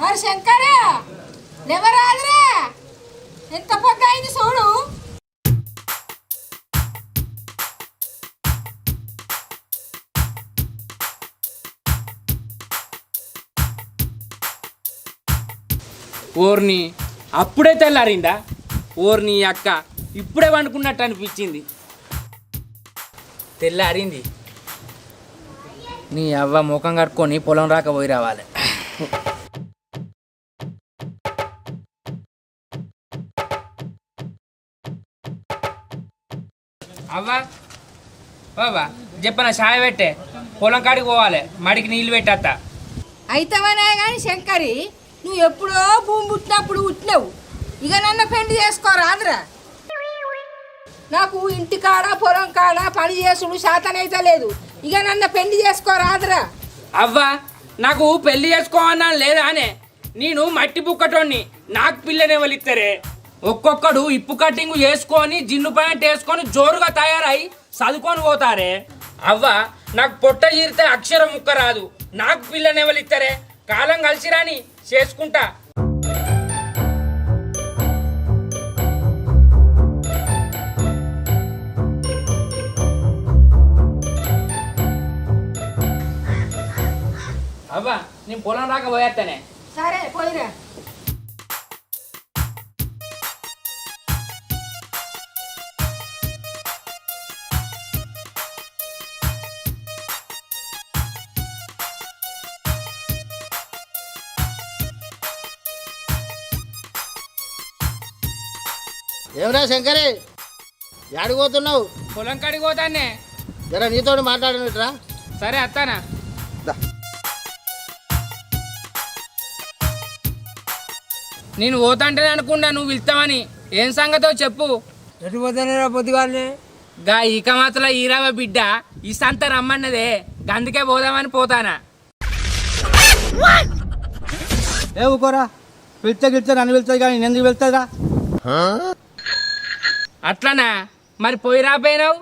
అరే శంకరే లేవరాదురా, ఎంత పొద్దు అయింది చూడు. ఓర్ని అప్పుడే తెల్లారిందా? ఓర్ని అక్క ఇప్పుడే వండుకున్నట్టు అనిపించింది. తెల్లారింది. నీ అవ్వ ముఖం కట్టుకొని పొలం రాక పోయి రావాలి. అవ్వా బాబా చెప్పన చాయ్ పెట్టే, పొలం కాడికి పోవాలి, మడికి నీళ్ళు పెట్టేస్తా. అయితవనే కానీ శంకరి, నువ్వు ఎప్పుడో భూమి పుట్టినప్పుడు పుట్టినావు. ఇక నన్ను పెళ్లి చేసుకోరాదురా. నాకు ఇంటి కాడ పొలం కాడ పని చేసుడు శాతనైతే లేదు. ఇక నన్ను పెళ్లి చేసుకోరాదురా. అవ్వా నాకు పెళ్లి చేసుకోవన్నా లేదా అనే, నేను మట్టి బుక్కటోని, నాకు పిల్లనేవలిస్తారే. ఒక్కొక్కడు ఇప్పు కట్టింగ్ చేసుకొని జిన్ను ప్యాంట్ వేసుకొని జోరుగా తయారై చదువుకొని పోతారే. అవ్వ నాకు పొట్ట చీరితే అక్షరం ముక్క రాదు, నాకు పిల్లనేవలిస్తారే. కాలం కలిసి రాని చేసుకుంటా. అవ్వ నేను పొలం రాక పోయేస్తానే. సరే పోయిరా. ఏమరా శంకరే, యాడికి పోతున్నావు? పొలం కాడికి పోతానే. జరా నీతో మాట్లాడినట్రా. సరే అత్తానా. నేను పోతాంటేనే అనుకున్నా నువ్వు వెళ్తామని. ఏం సంగతో చెప్పు. ఎటు పోతానేరా పొద్దుగానే? గా ఇక మాత్రం ఈరావ బిడ్డ ఈ సంత రమ్మన్నదే, గందుకే పోదామని పోతానా. ఏ ఊకోరా, పిలిచే నన్ను పిలుస్తుంది కానీ నేను ఎందుకు వెళ్తుందా? అట్లనా? మరి పోయి రాపోయినావు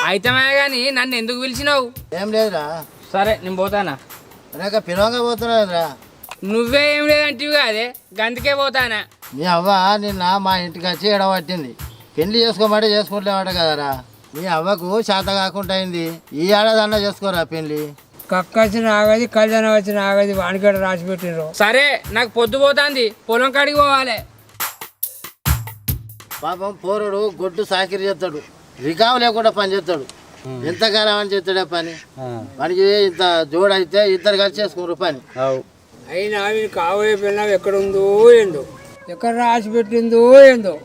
అయితే కానీ నన్ను ఎందుకు పిలిచినావు? ఏం లేదురా. సరే నేను పోతానా. రేక పిలవంగా పోతున్నావురా. నువ్వే ఏం లేదంటివి కాదే, గందుకే పోతానా. మీ అవ్వ నిన్న మా ఇంటికి వచ్చి ఎడబట్టింది. పెళ్లి చేసుకోమంటే చేసుకుంటామట కదరా. మీ అవ్వకు శాత కాకుండా అయింది. ఈ ఏడాది అన్నా చేసుకోరా పెళ్లి. కక్క వచ్చిన ఆగది, కళ్యాణం వచ్చిన ఆగది, వానికాడ రాసి పెట్టిండ్రు. సరే నాకు పొద్దు పోతాంది, పొలం కాడికి పోవాలి. పాపం పోరుడు గొడ్డు సాకిరి చేస్తాడు, రికాము లేకుండా పని చేస్తాడు. ఎంతకాలం అని చేస్తాడే పని. మనకి ఇంత జోడైతే ఇద్దరు కలిసి చేసుకున్నారు పని. అయినా వీళ్ళు కాబోయే పిల్లలు ఎక్కడ ఉందో ఏందో, ఎక్కడ రాసి పెట్టిందో ఏందో.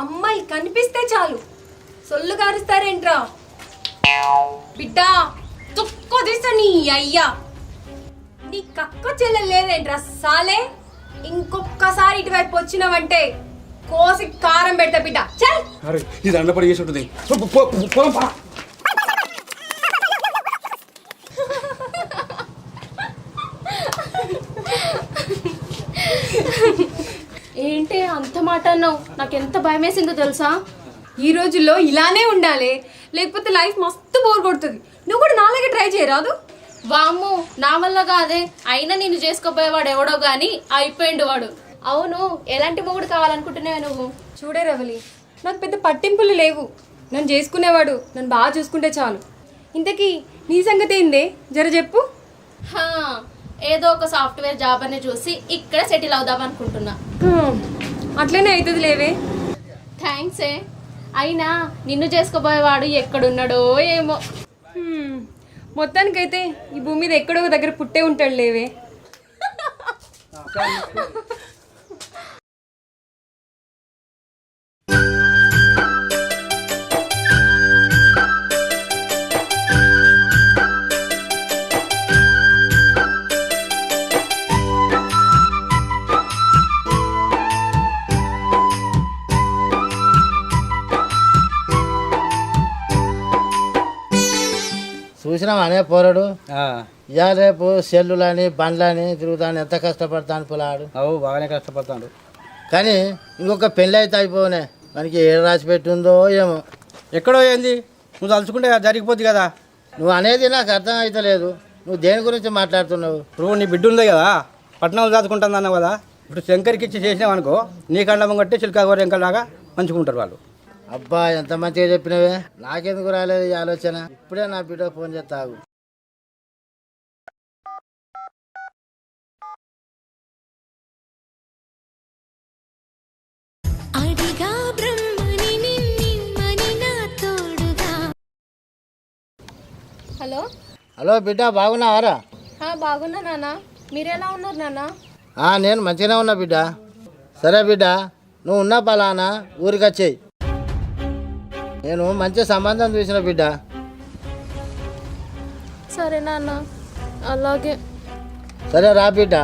అమ్మాయి కనిపిస్తే చాలు సొల్లు గారుస్తారేంట్రా బిడ్డ తుక్కు తీస్తా నీ అయ్యా నీ కక్క చెల్లెలు లేదేంట్రా సాలే ఇంకొకసారి ఇటువైపు వచ్చినావంటే కోసి కారం పెడతా బిడ్డ చల్. అరే ఇది అండపడి చేసి ఉంటుంది పొలం పా. ఏంటి అంత మాట అన్నావు? నాకు ఎంత భయం వేసిందో తెలుసా? ఈ రోజుల్లో ఇలానే ఉండాలి, లేకపోతే లైఫ్ మస్తు బోర్ కొడుతుంది. నువ్వు కూడా నాలాగే ట్రై చేయరాదు? వామ్ము, నా వల్ల కాదే. అయినా నేను చేసుకోపోయేవాడు ఎవడో గాని అయిపోయిండు వాడు. అవును, ఎలాంటి మొగుడు కావాలనుకుంటున్నావే నువ్వు? చూడే రవలి, నాకు పెద్ద పట్టింపులు లేవు. నన్ను చేసుకునేవాడు నన్ను బాగా చూసుకుంటే చాలు. ఇంతకీ నీ సంగతి ఏందే జర చెప్పు. ఏదో ఒక సాఫ్ట్వేర్ జాబ్ అని చూసి ఇక్కడ సెటిల్ అవుదాం అనుకుంటున్నా. అట్లనే అవుతుంది లేవే. థ్యాంక్స్. అయినా నిన్ను చేసుకోబోయేవాడు ఎక్కడున్నాడో ఏమో. మొత్తానికైతే ఈ భూమి మీద ఎక్కడో దగ్గర పుట్టే ఉంటాడు లేవే. చూసినావా అనే పోరాడు ఇక రేపు సెల్లులని బండ్లని తిరుగుతాను ఎంత కష్టపడతాను పిల్లాడు. అవు బాగానే కష్టపడతాడు. కానీ ఇంకొక పెళ్ళి అయితే అయిపోనే మనకి ఏడు రాసి పెట్టిందో ఏమో. ఎక్కడో ఏంది, నువ్వు తలుచుకుంటే జరిగిపోద్ది కదా. నువ్వు అనేది నాకు అర్థం అయితే లేదు. నువ్వు దేని గురించి మాట్లాడుతున్నావు? ఇప్పుడు నీ బిడ్డ ఉంది కదా, పట్టణంలో దాచుకుంటుంది అన్నావు కదా. ఇప్పుడు శంకర్కి ఇచ్చి చేసినావు అనుకో, నీ కండం కట్టి చిల్కాగోర ఎంకలాగా మంచుకుంటారు వాళ్ళు. అబ్బా ఎంత మంచిగా చెప్పినవే, నాకెందుకు రాలేదు ఈ ఆలోచన. ఇప్పుడే నా బిడ్డకు ఫోన్ చేస్తావు. హలో. హలో బిడ్డ, బాగున్నావారా? బాగున్నా నాన్న, మీరెలా ఉన్నారు నాన్న? నేను మంచిగానే ఉన్నా బిడ్డ. సరే బిడ్డ, నువ్వు ఉన్న పలానా ఊరికి వచ్చేయి. నేను మంచి సంబంధం చూసిన బిడ్డ. సరే నాన్న, అలాగే. సరే రా బిడ్డ.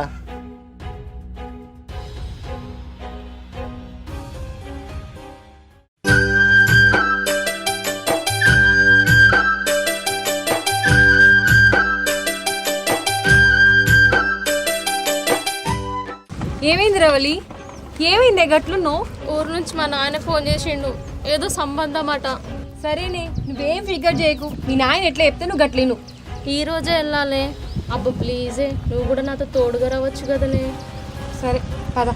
ఏమైంది రవలి? ఏమైంది గట్లున్నో? ఊరు నుంచి మా నాయన ఫోన్ చేసిండు, ఏదో సంబంధం అట. సరేనే, నువ్వేం ఫిగర్ చేయకు. మీ నాయన ఎట్లా చెప్తే నువ్వు గట్లేను. ఈ రోజే వెళ్ళాలి. అబ్బో ప్లీజే, నువ్వు కూడా నాతో తోడుగా రావచ్చు కదనే. సరే పద.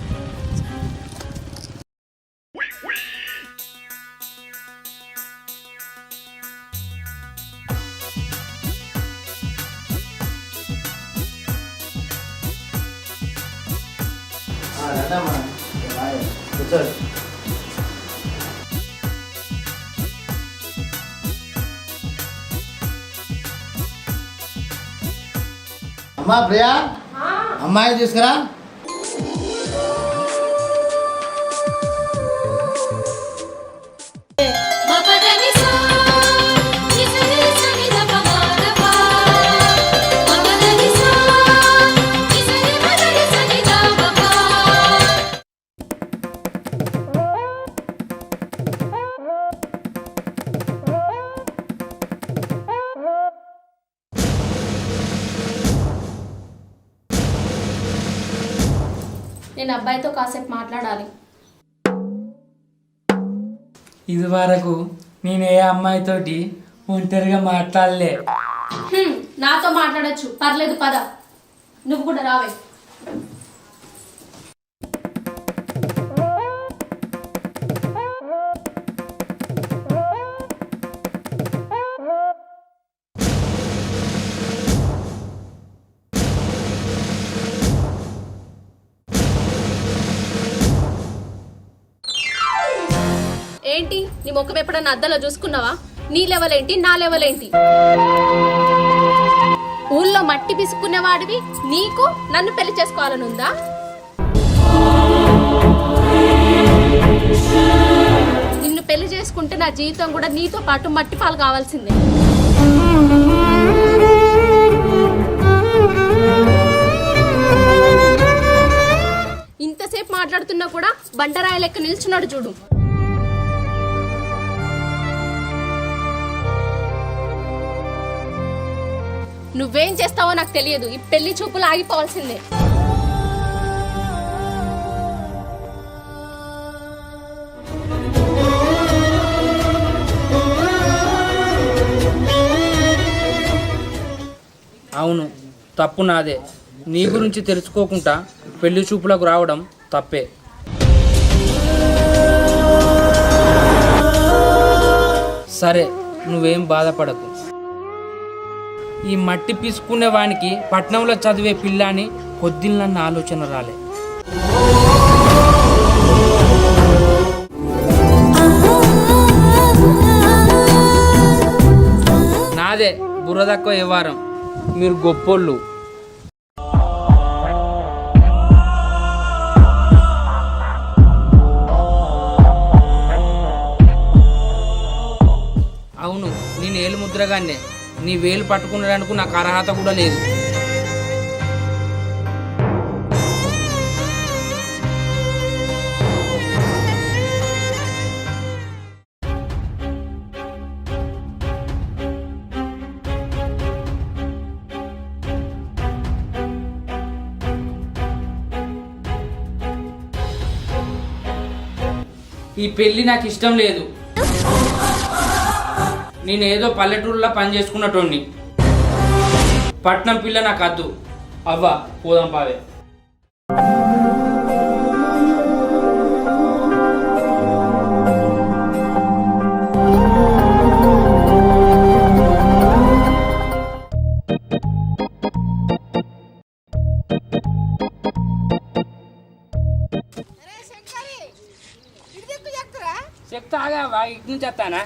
కూర్చోండి. అమ్మా ప్రియా, అమ్మాయి తీసుకురా. నేను అబ్బాయితో కాసేపు మాట్లాడాలి. ఇది వరకు నేను ఏ అమ్మాయితోటి ఒంటరిగా మాట్లాడలే. నాతో మాట్లాడచ్చు, పర్లేదు పద. నువ్వు కూడా రావే. ఏంటి నీ ముఖం ఎప్పుడన్నా అద్దంలో చూసుకున్నావా? నీ లెవెల్ ఏంటి, నా లెవెల్ ఏంటి? ఊళ్ళో మట్టి పిసుకునేవాడివి నీకు నన్ను పెళ్లి చేసుకోవాలని ఉందా? నిన్ను పెళ్లి చేసుకుంటే నా జీవితం కూడా నీతో పాటు మట్టి పాలు కావాల్సిందే. మాట్లాడుతున్నా కూడా బండరాయి లెక్క నిల్చున్నాడు చూడు. నువ్వేం చేస్తావో నాకు తెలియదు. ఈ పెళ్లి చూపులు ఆగిపోవాల్సిందే. అవును, తప్పు నాదే. నీ గురించి తెలుసుకోకుండా పెళ్లి చూపులకు రావడం తప్పే. సరే, నువ్వేం బాధపడకు. ఈ మట్టి పీసుకునే వానికి పట్నంలో చదివే పిల్లని కొద్దిలన్న ఆలోచన రాలే. నాదే బుర్రదక్కువ వ్యవహారం. మీరు గొప్పోళ్ళు. అవును, నేను ఏలు ముద్రగానే. నీ వేలు పట్టుకునేందుకు నాకు అర్హత కూడా లేదు. ఈ పెళ్లి నాకు ఇష్టం లేదు. నేనేదో పల్లెటూరులో పని చేసుకున్నటోడిని. పట్నం పిల్ల నాకు వద్దు. అవ్వ, పోదాం పావే. చెప్తాగా, ఇటు నుంచి వస్తానా?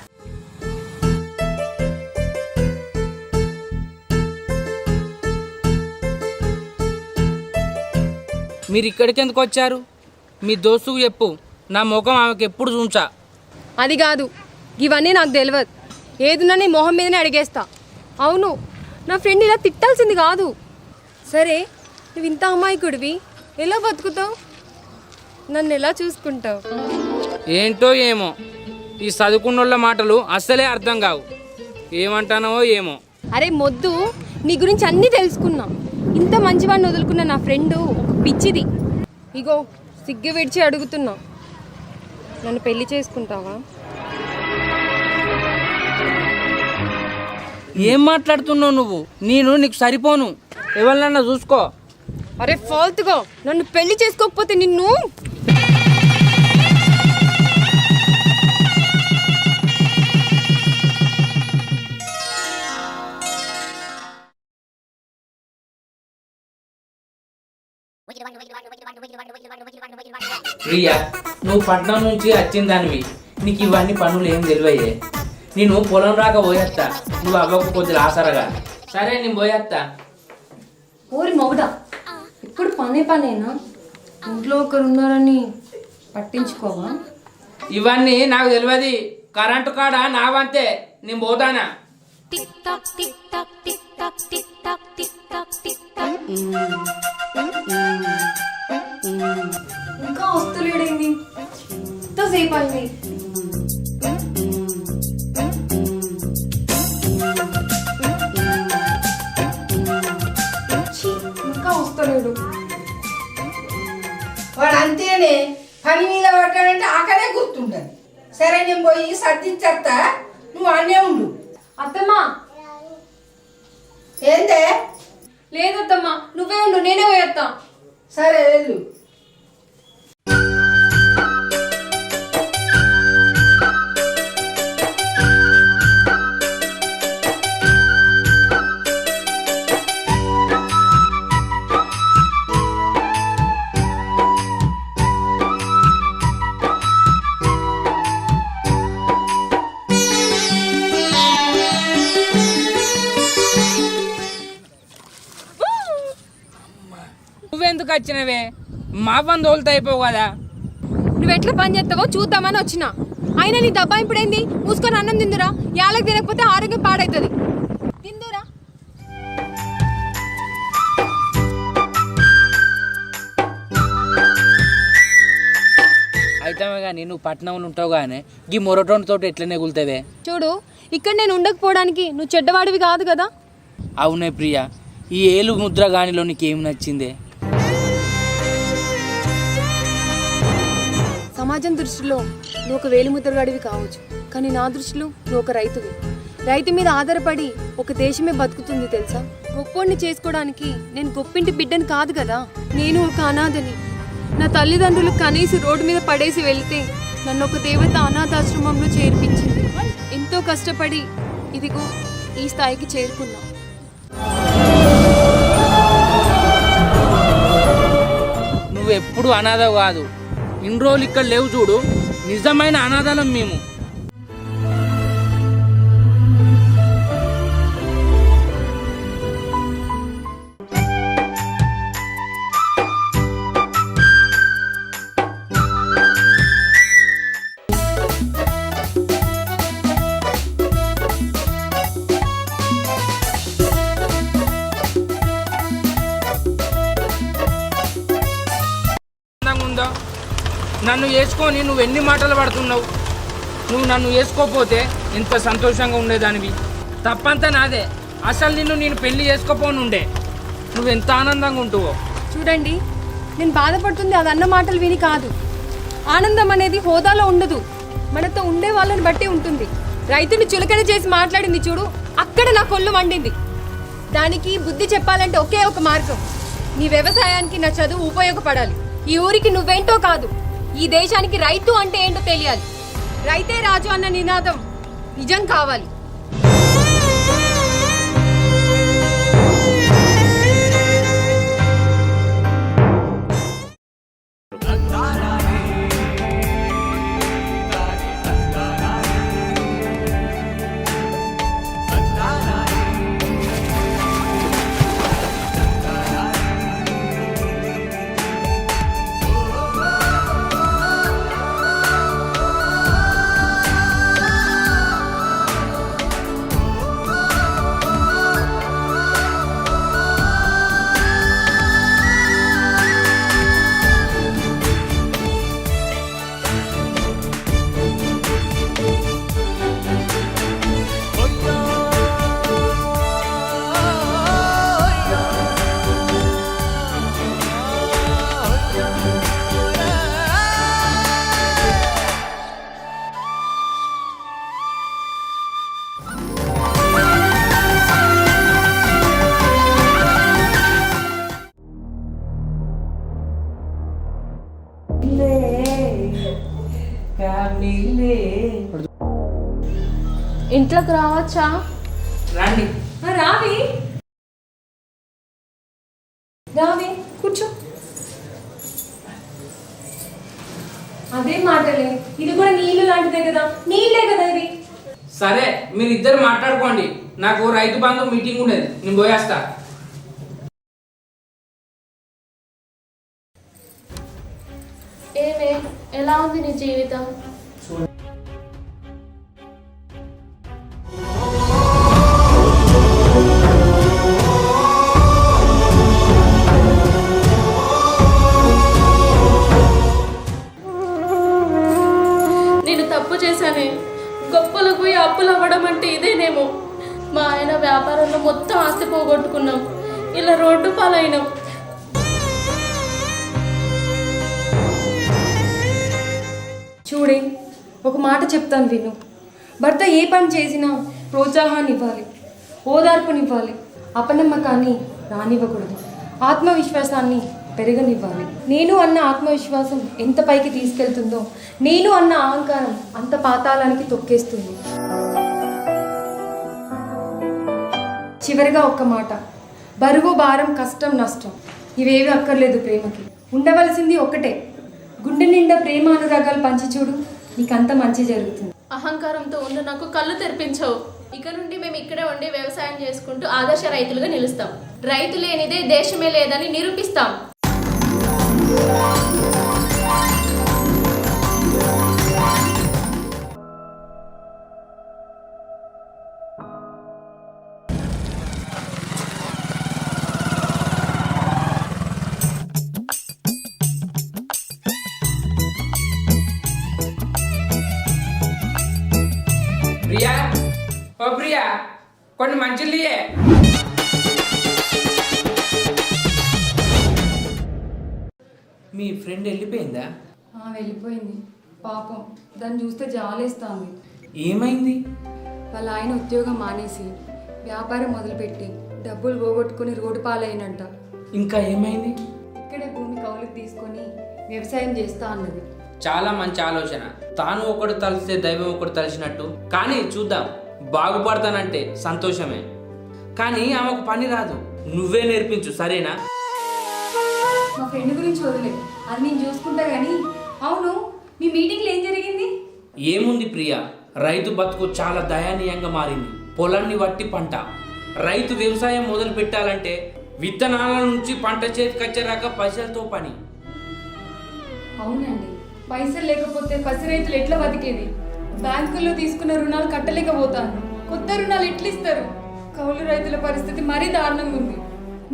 మీరు ఇక్కడికి ఎందుకు వచ్చారు? మీ దోస్తుకు చెప్పు, నా ముఖం ఆమెకు ఎప్పుడు చూంచా. అది కాదు, ఇవన్నీ నాకు తెలియదు. ఏదున్నా నీ మొహం మీదనే అడిగేస్తా. అవును, నా ఫ్రెండ్ ఇలా తిట్టాల్సింది కాదు. సరే, నువ్వు ఇంత అమాయకుడివి, ఎలా బతుకుతావు? నన్ను ఎలా చూసుకుంటావు? ఏంటో ఏమో, ఈ చదువుకున్నోళ్ళ మాటలు అస్సలే అర్థం కావు. ఏమంటానో ఏమో. అరే మొద్దు, నీ గురించి అన్నీ తెలుసుకున్నా. ఇంత మంచివాడిని వదులుకున్న నా ఫ్రెండు ఒక పిచ్చిది. ఇగో సిగ్గు విడిచి అడుగుతున్నా, నన్ను పెళ్లి చేసుకుంటావా? ఏం మాట్లాడుతున్నావు నువ్వు? నేను నీకు సరిపోను. ఎవరినన్నా చూసుకో. అరే ఫాల్తుగా, నన్ను పెళ్లి చేసుకోకపోతే నిన్ను... ప్రియా, నువ్వు పట్నం నుంచి వచ్చిన దానివి. నీకు ఇవన్నీ పనులు ఏం తెలివయ్యే. నేను పొలం రాక పోయేస్తా. నువ్వు అవ్వకు కొద్దిగా ఆసరగా. సరే, నేను పోయేస్తా. ఓరి మొగడా, ఇప్పుడు పనేనా? ఇంట్లో ఒకరు ఉన్నారని పట్టించుకోవా? ఇవన్నీ నాకు తెలియదు. కరెంటు కాడ నావంతే. నేను పోతానా? ఇంకా వస్తలేడేంది? ఎంతసేపు అయింది? ఇంకా వస్తలేడు. వాడు అంతేనే, పని మీద పడ్డాడంటే ఆకలే గుర్తుంటుంది. సరే, నేను పోయి సర్దించేస్తా, నువ్వు అనే ఉండు. అత్తమ్మా, ఏందే? లేదత్తమ్మా, నువ్వే ఉండు, నేనే పోయేస్తా. సరే, వెళ్ళు. నువ్వెందుకు వచ్చినవే? మా పని తోలుతా అయిపోవు కదా. నువ్వు ఎట్లా పని చేస్తావో చూద్దామని వచ్చినా. అయినా నీ దబ్బా ఇప్పుడేంది? మూసుకొని అన్నం తిందురా. యాలకు తినకపోతే ఆరోగ్యం పాడవుతుంది. తిందురా. కానీ నువ్వు పట్నంలో ఉంటావు కానీ ఈ మొరటోన్ తోటి ఎట్లనే గుల్తావే? చూడు, ఇక్కడ నేను ఉండకపోవడానికి నువ్వు చెడ్డవాడివి కాదు కదా. అవునే ప్రియా, ఈ ఏలు ముద్ర గానిలో నీకేం నచ్చిందే? సమాజం దృష్టిలో నువ్వు ఒక వేలిముద్రగాడివి కావచ్చు, కానీ నా దృష్టిలో నువ్వు ఒక రైతువి. రైతు మీద ఆధారపడి ఒక దేశమే బతుకుతుంది తెలుసా. గొప్పోడిని చేసుకోవడానికి నేను గొప్పింటి బిడ్డని కాదు కదా. నేను ఒక అనాథని. నా తల్లిదండ్రులు కనీసం రోడ్డు మీద పడేసి వెళ్తే నన్ను ఒక దేవత అనాథాశ్రమంలో చేర్పించింది. ఎంతో కష్టపడి ఇదిగో ఈ స్థాయికి చేరుకున్నా. నువ్వు ఎప్పుడు అనాథ కాదు. ఇన్ని రోజులు ఇక్కడ లేవు చూడు, నిజమైన అనాథలం మేము. ఉందా నన్ను వేసుకొని నువ్వు ఎన్ని మాటలు పడుతున్నావు? నువ్వు నన్ను వేసుకోకపోతే ఎంత సంతోషంగా ఉండేదానివి. తప్పంతా నాదే. అసలు నేను పెళ్లి చేసుకోపోనుండే నువ్వు ఎంత ఆనందంగా ఉంటువో. చూడండి, నేను బాధపడుతుంది అది అన్న మాటలు విని కాదు. ఆనందం అనేది హోదాలో ఉండదు, మనతో ఉండే వాళ్ళని బట్టి ఉంటుంది. రైతుని చులకన చేసి మాట్లాడింది చూడు, అక్కడ నా కొల్లు మండింది. దానికి బుద్ధి చెప్పాలంటే ఒకే ఒక మార్గం. నీ వ్యవసాయానికి నా చదువు ఉపయోగపడాలి. ఈ ఊరికి నువ్వేంటో కాదు, ఈ దేశానికి రైతు అంటే ఏంటో తెలియాలి. రైతే రాజు అన్న నినాదం నిజం కావాలి. ఇంట్లోకి రావచ్చా? రండి. రావి రావి కూర్చో. అదే మాటలే, ఇది కూడా నీళ్ళు లాంటిదే కదా. నీళ్ళే కదా ఇది. సరే, మీరిద్దరు మాట్లాడుకోండి. నాకు రైతు బంధు మీటింగ్ ఉండేది, నేను పోయేస్తా. ఏమే, ఎలా ఉంది నీ జీవితం? నేను తప్పు చేశానే. గొప్పలకు పోయి అప్పులు అవ్వడం అంటే ఇదేనేమో. మా ఆయన వ్యాపారంలో మొత్తం ఆస్తి పోగొట్టుకున్నాం, ఇలా రోడ్డు పాలైనాం. చూడే, ఒక మాట చెప్తాను విను. భర్త ఏ పని చేసినా ప్రోత్సాహాన్ని ఇవ్వాలి, ఓదార్పునివ్వాలి, అపనమ్మకాన్ని రానివ్వకూడదు, ఆత్మవిశ్వాసాన్ని పెరగనివ్వాలి. నేను అన్న ఆత్మవిశ్వాసం ఎంత పైకి తీసుకెళ్తుందో, నేను అన్న అహంకారం అంత పాతాళానికి తొక్కేస్తుంది. చివరిగా ఒక్క మాట, బరువు, భారం, కష్టం, నష్టం ఇవేవి అక్కర్లేదు ప్రేమకి. ఉండవలసింది ఒకటే, గుండె నిండా ప్రేమ అనురాగాలు పంచి చూడు, నీకంత మంచి జరుగుతుంది. అహంకారంతో ఉన్న నాకు కళ్ళు తెరిపించవు. ఇక నుండి మేము ఇక్కడే ఉండి వ్యవసాయం చేసుకుంటూ ఆదర్శ రైతులుగా నిలుస్తాం. రైతు లేనిదే దేశమే లేదని నిరూపిస్తాం. ఓ ప్రియా కొన్ని మంచిలియే. మీ ఫ్రెండ్ వెళ్ళిపోయిందా? వెళ్ళిపోయింది పాపం, దాన్ని చూస్తే జాలేస్తుంది. ఏమైంది? వాళ్ళ ఆయన ఉద్యోగం మానేసి వ్యాపారం మొదలుపెట్టి డబ్బులు పోగొట్టుకుని రోడ్డు పాలైనంట. ఇంకా ఏమైంది? ఇక్కడే భూమి కౌలుకు తీసుకొని వ్యవసాయం చేస్తా అన్నది. చాలా మంచి ఆలోచన. తాను ఒకడు తలిస్తే దైవం ఒకడు తలిచినట్టు. కానీ చూద్దాం, బాగుపడతానంటే సంతోషమే, కానీ ఆమెకు పని రాదు. నువ్వే నేర్పించు, సరేనా? మా ఫ్రెండ్ గురించి వదిలే, అది నేను చూసుకుంటా గానీ. అవును, మీ మీటింగ్లో ఏం జరిగింది? ఏముంది ప్రియా, రైతు బతుకు చాలా దయనీయంగా మారింది. పొలాన్ని వట్టి పంట. రైతు వ్యవసాయం మొదలు పెట్టాలంటే విత్తనాల నుంచి పంట చేతికి వచ్చేరాక పైసలతో పని. అవునండి, పైసలు లేకపోతే పసి రైతులు ఎట్లా బతికేది? బ్యాంకుల్లో తీసుకున్న రుణాలు కట్టలేకపోతాను. కొత్త రుణాలు ఎట్లా ఇస్తారు? కౌలు రైతుల పరిస్థితి మరీ దారుణంగా ఉంది.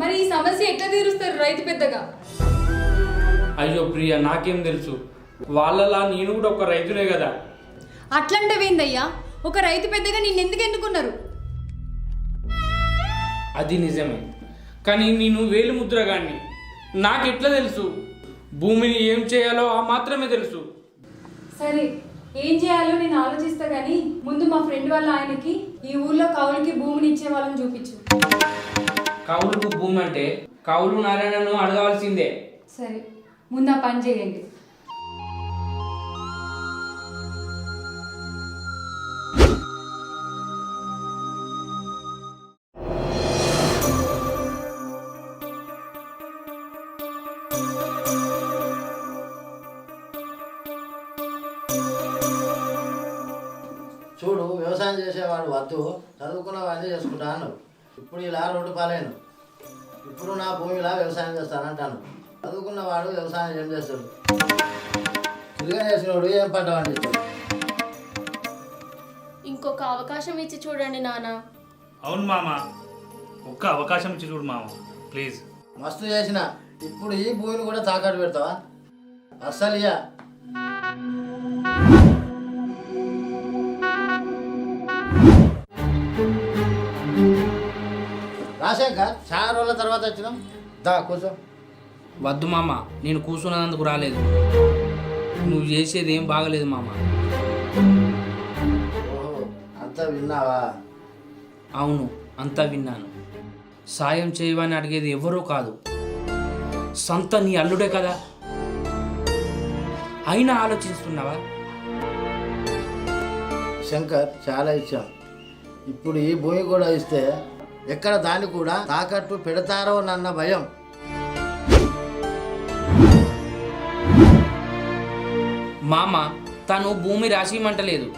మరి ఈ సమస్య ఎట్లా తీరుస్తారు రైతు పెద్దగా? అయ్యో ప్రియా, నాకేం తెలుసు? వాళ్ళలా నేను కూడా ఒక రైతునే కదా. అట్లంటవేందయ్యా? ఒక రైతు పెద్దగా నిన్నెందుకు ఎన్నుకున్నారు? అది నిజమే, కానీ నేను వేలు ముద్రగాన్ని. నాకెట్లా తెలుసు? భూమిని ఏం చేయాలో ఆ మాత్రమే తెలుసు. సరే, ఏం చేయాలో నేను ఆలోచిస్తా గానీ ముందు మా ఫ్రెండ్ వాళ్ళ ఆయనకి ఈ ఊర్లో కౌలుకి భూమిని ఇచ్చే వాళ్ళని చూపించు. కౌలుకు భూమి అంటే కౌలు నారాయణను అడగవలసిందే. సరే, ముందు ఆ పని చేయండి. చూడు, వ్యవసాయం చేసేవాడు వద్దు, చదువుకున్న వాడిని చేసుకుంటా అన్నావు. ఇప్పుడు ఇలా రోడ్డు పాలేను. ఇప్పుడు నా భూమిలా వ్యవసాయం చేస్తానంటాను. చదువుకున్నవాడు వ్యవసాయం ఏం చేస్తాడు? తిరిగా చేసినవాడు ఏం పంట పండిస్తాడు? ఇంకొక అవకాశం ఇచ్చి చూడండి నాన్న. అవును మామ, ఒక్క అవకాశం ఇచ్చి చూడు మామ ప్లీజ్. మస్తు చేసిన, ఇప్పుడు ఈ భూమిని కూడా తాకట్టు పెడతావా? అస్సలు ఇయ్య. రాజశేఖర్, చాలా రోజుల తర్వాత వచ్చినాం, దా కూర్చో. వద్దు మామ, నేను కూర్చున్నందుకు రాలేదు. నువ్వు చేసేది ఏం బాగలేదు మామ. ఓహో, అంతా విన్నావా? అవును, అంతా విన్నాను. సాయం చేయవని అడిగేది ఎవరో కాదు, సొంత నీ అల్లుడే కదా. అయినా ఆలోచిస్తున్నావా? శంకర్, చాలా ఇచ్చాం. ఇప్పుడు ఈ భూమి కూడా ఇస్తే ఎక్కడ దాన్ని కూడా తాకట్టు పెడతారో నన్న భయం. మామ, తను భూమి రాసిమంటలేదు,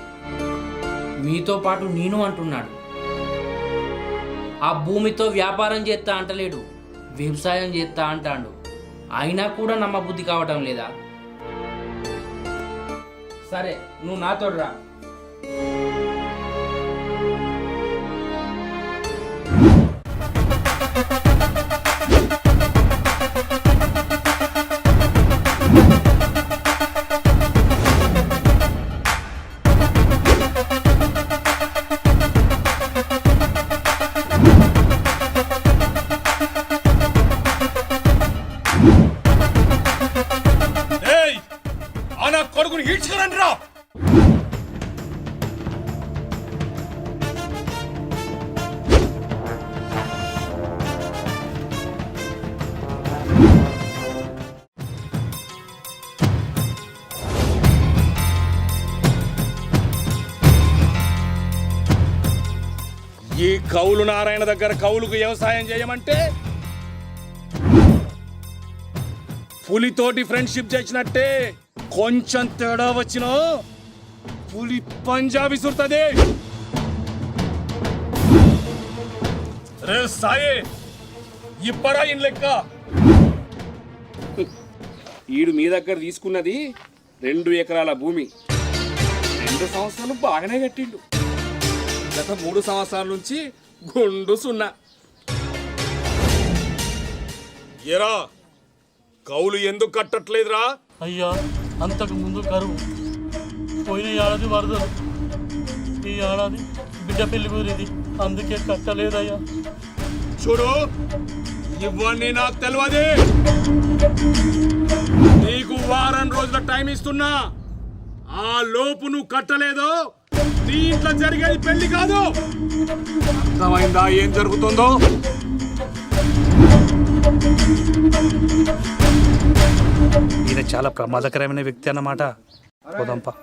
మీతో పాటు నేను అంటున్నాడు. ఆ భూమితో వ్యాపారం చేస్తా అంటలేడు, వ్యవసాయం చేస్తా అంటాడు. అయినా కూడా నమ్మబుద్ధి కావటం లేదా? సరే, నువ్వు నాతో రా. కొడుకుని ఈడ్చుకురండి రా. ఈ కౌలు నారాయణ దగ్గర కౌలుకు వ్యవసాయం చేయమంటే పులితోటి ఫ్రెండ్షిప్ చేసినట్టే. కొంచెం తేడా వచ్చినా పులి పంజాబీ సుర్తదే. రే సాయే, ఇప్పరా ఇన్ లెక్క. ఈడు మీ దగ్గర తీసుకున్నది 2 ఎకరాల భూమి. 2 సంవత్సరాలు బాగానే కట్టిండు. గత 3 సంవత్సరాల నుంచి గుండు సున్నా. ఎరా, కౌలు ఎందుకు కట్టట్లేదురా? అయ్యా, అంతకు ముందు కరువు, పోయిన ఏడాది వరదలు, ఈ ఏడాది బిడ్డ పెళ్లి కుదిరింది, అందుకే కట్టలేదయ్యా. చూడు, ఇవన్నీ నాకు తెలియదే. నీకు వారం రోజుల టైం ఇస్తున్నా. ఆ లోపు నువ్వు కట్టలేదో నీ ఇంట్లో జరిగేది పెళ్లి కాదు. అర్థమైందా ఏం జరుగుతుందో? ఈయన చాలా ప్రమాదకరమైన వ్యక్తి అన్నమాట. పోదాంపా.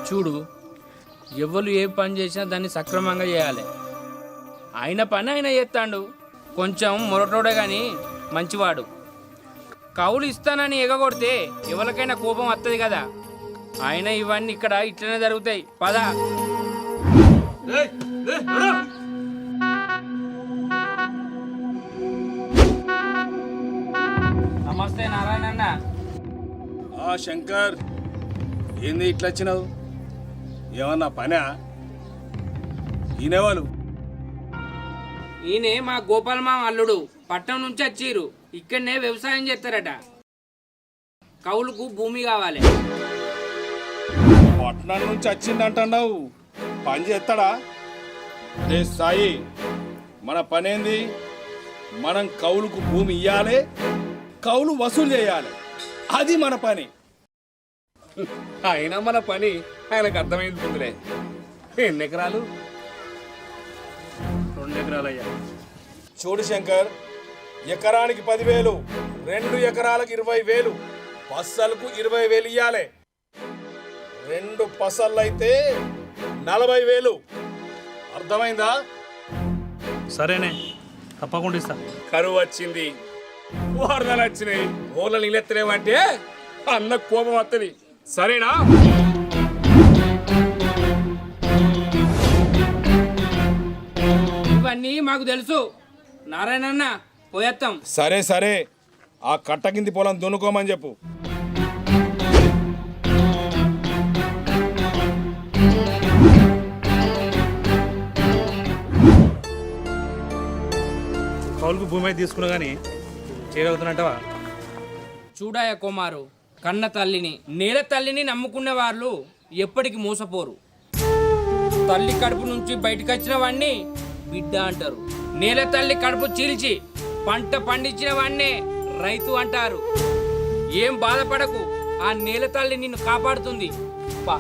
చూడు, ఎవరు ఏ పని చేసినా దాన్ని సక్రమంగా చేయాలి. ఆయన పని ఆయన చేస్తాడు. కొంచెం మొరటోడే కానీ మంచివాడు. కౌలు ఇస్తానని ఎగగొడితే ఎవరికైనా కోపం వస్తుంది కదా. ఆయన ఇవన్నీ ఇక్కడ ఇట్లనే జరుగుతాయి. పద. నమస్తే నారాయణ అన్న. శంకర్, ఏంది ఇట్లా వచ్చినావు? ఏమన్నా పనా? ఈయనెవరు? ఈయనే మా గోపాలమామ అల్లుడు. పట్నం నుంచి వచ్చిర్రు. ఇక్కడనే వ్యవసాయం చేస్తారట. కౌలుకు భూమి కావాలి. పట్నం నుంచి వచ్చిందంటున్నావు, పని చేస్తాడా? రే సాయి, మన పనేంది? మనం కౌలుకు భూమి ఇయ్యాలి, కౌలు వసూలు చేయాలి. అది మన పని. అయినా మన పని ఆయనకు అర్థమైంది ముందులే. ఎన్ని ఎకరాలు? 2 ఎకరాలయ్యా. చూడు శంకర్, ఎకరానికి 10,000, 2 ఎకరాలకు 20,000, పసలకు 20,000 ఇయ్యాలి. 2 పసళ్ళు అయితే 40,000. అర్థమైందా? సరేనే, తప్పకుండా ఇస్తా. కరువు వచ్చింది, వరదలు వచ్చినాయి, ఊళ్ళ నీళ్ళెత్తలేమంటే అన్న కోపం వస్తుంది. సరేనా? ఇవన్నీ మాకు తెలుసు నారాయణ అన్న. పోయేస్తాం. సరే సరే, ఆ కట్ట కింది పొలం దున్నుకోమని చెప్పు. కౌలుకు భూమి అయితే తీసుకున్నా కానీ చేయగలుగుతున్నట్టవా? చూడాయ కుమారు, కన్న తల్లిని, నేల తల్లిని నమ్ముకునే వాళ్ళు ఎప్పటికి మోసపోరు. తల్లి కడుపు నుంచి బయటకు వచ్చిన వాడిని బిడ్డ అంటారు. నేల తల్లి కడుపు చీల్చి పంట పండించిన వాడినే రైతు అంటారు. ఏం బాధపడకు, ఆ నేల తల్లి నిన్ను కాపాడుతుంది. పా.